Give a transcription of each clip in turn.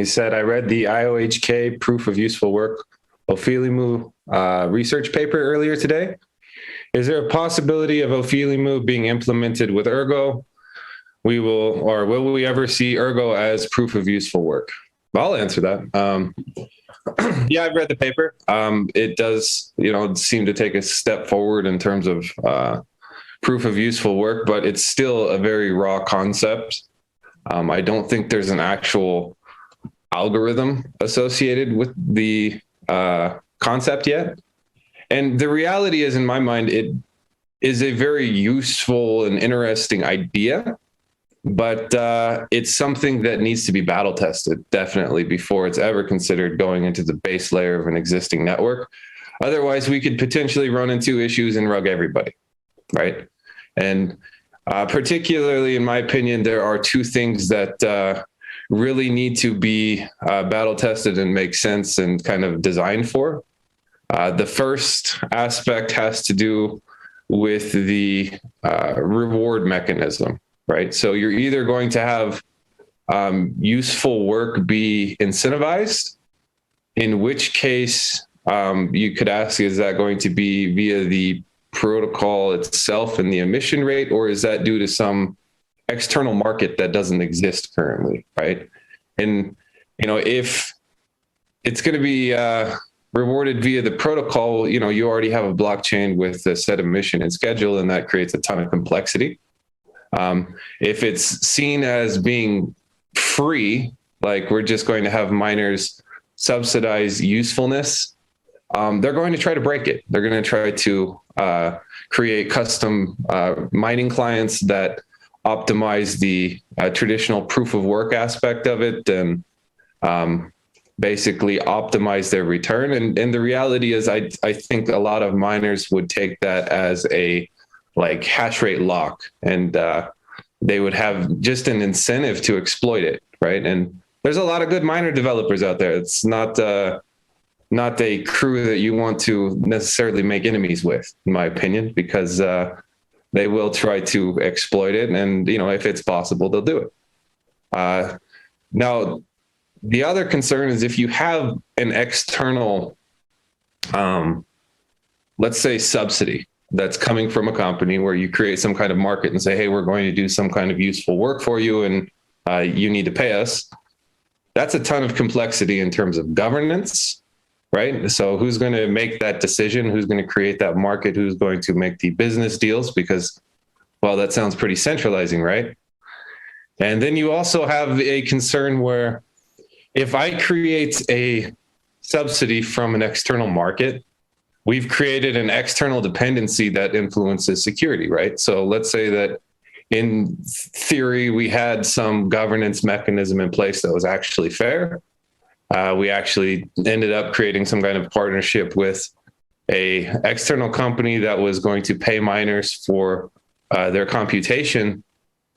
He said, I read the IOHK Proof of Useful Work Ophelimu research paper earlier today. Is there a possibility of Ophelimu being implemented with Ergo? Will we ever see Ergo as proof of useful work? I'll answer that. Yeah, I've read the paper. It does, seem to take a step forward in terms of proof of useful work, but it's still a very raw concept. I don't think there's an actual algorithm associated with the concept yet. And the reality is, in my mind, it is a very useful and interesting idea, but it's something that needs to be battle tested, definitely, before it's ever considered going into the base layer of an existing network. Otherwise, we could potentially run into issues and rug everybody, right? And particularly, in my opinion, there are two things that really need to be battle tested and make sense and kind of designed for. The first aspect has to do with the reward mechanism, right? So you're either going to have useful work be incentivized, in which case you could ask, is that going to be via the protocol itself and the emission rate, or is that due to some external market that doesn't exist currently, right? And, if it's going to be rewarded via the protocol, you already have a blockchain with a set emission and schedule, and that creates a ton of complexity. If it's seen as being free, like we're just going to have miners subsidize usefulness, they're going to try to break it. They're going to try to create custom mining clients that optimize the traditional proof of work aspect of it and basically optimize their return. And the reality is, I think a lot of miners would take that as a hash rate lock, and they would have just an incentive to exploit it, right? And there's a lot of good miner developers out there. It's not a crew that you want to necessarily make enemies with, in my opinion, because they will try to exploit it. And, if it's possible, they'll do it. Now, the other concern is if you have an external, let's say, subsidy that's coming from a company where you create some kind of market and say, hey, we're going to do some kind of useful work for you and you need to pay us. That's a ton of complexity in terms of governance, right? So who's going to make that decision? Who's going to create that market? Who's going to make the business deals? Because, well, that sounds pretty centralizing, right? And then you also have a concern where if I create a subsidy from an external market, we've created an external dependency that influences security, right? So let's say that in theory, we had some governance mechanism in place that was actually fair. We actually ended up creating some kind of partnership with a external company that was going to pay miners for their computation.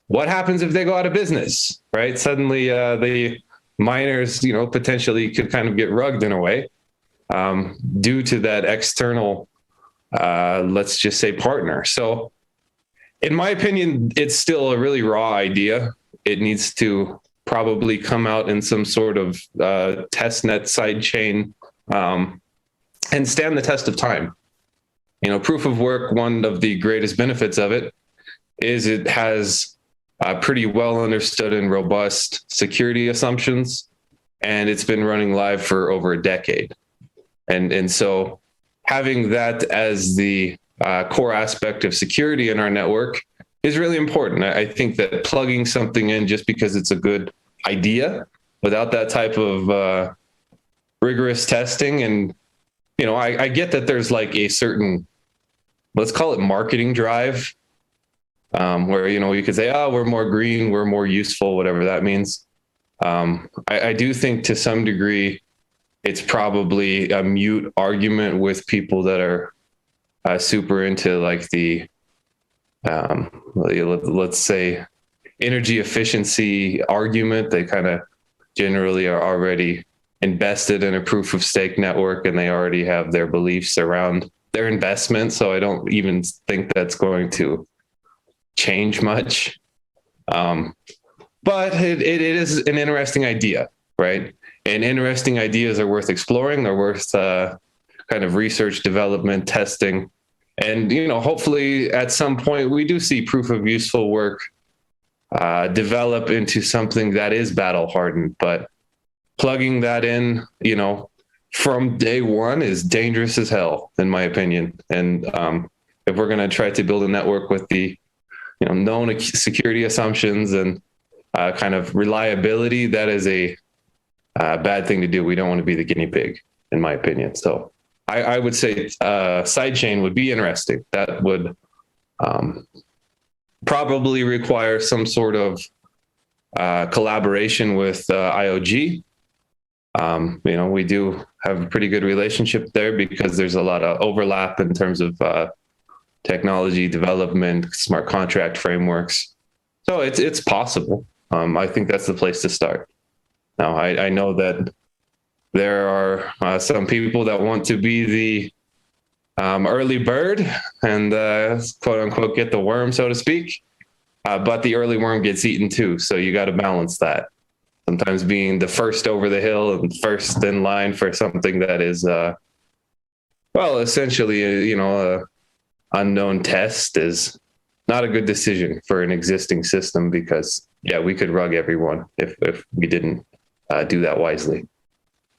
What happens if they go out of business, right? Suddenly the miners, potentially could kind of get rugged in a way due to that external, let's just say, partner. So in my opinion, it's still a really raw idea. It needs to probably come out in some sort of testnet sidechain and stand the test of time. Proof of work, one of the greatest benefits of it is it has pretty well understood and robust security assumptions, and it's been running live for over a decade. And so having that as the core aspect of security in our network is really important. I think that plugging something in just because it's a good idea without that type of rigorous testing, and I get that there's a certain, let's call it, marketing drive, where you could say, oh, we're more green, we're more useful, whatever that means. I do think to some degree it's probably a mute argument with people that are super into the let's say energy efficiency argument. They kind of generally are already invested in a proof of stake network, and they already have their beliefs around their investment. So I don't even think that's going to change much. But it is an interesting idea, right? And interesting ideas are worth exploring. They're worth kind of research, development, testing. And, hopefully at some point we do see proof of useful work develop into something that is battle hardened. But plugging that in, from day one is dangerous as hell, in my opinion. And if we're going to try to build a network with the, known security assumptions and kind of reliability, that is a bad thing to do. We don't want to be the guinea pig, in my opinion. So I would say sidechain would be interesting. That would probably require some sort of collaboration with IOG. We do have a pretty good relationship there because there's a lot of overlap in terms of technology development, smart contract frameworks. So it's possible. I think that's the place to start. Now, I know that there are some people that want to be the early bird and quote unquote get the worm, so to speak. But the early worm gets eaten too. So you got to balance that. Sometimes being the first over the hill and first in line for something that is, essentially, a unknown test is not a good decision for an existing system because, we could rug everyone if we didn't do that wisely.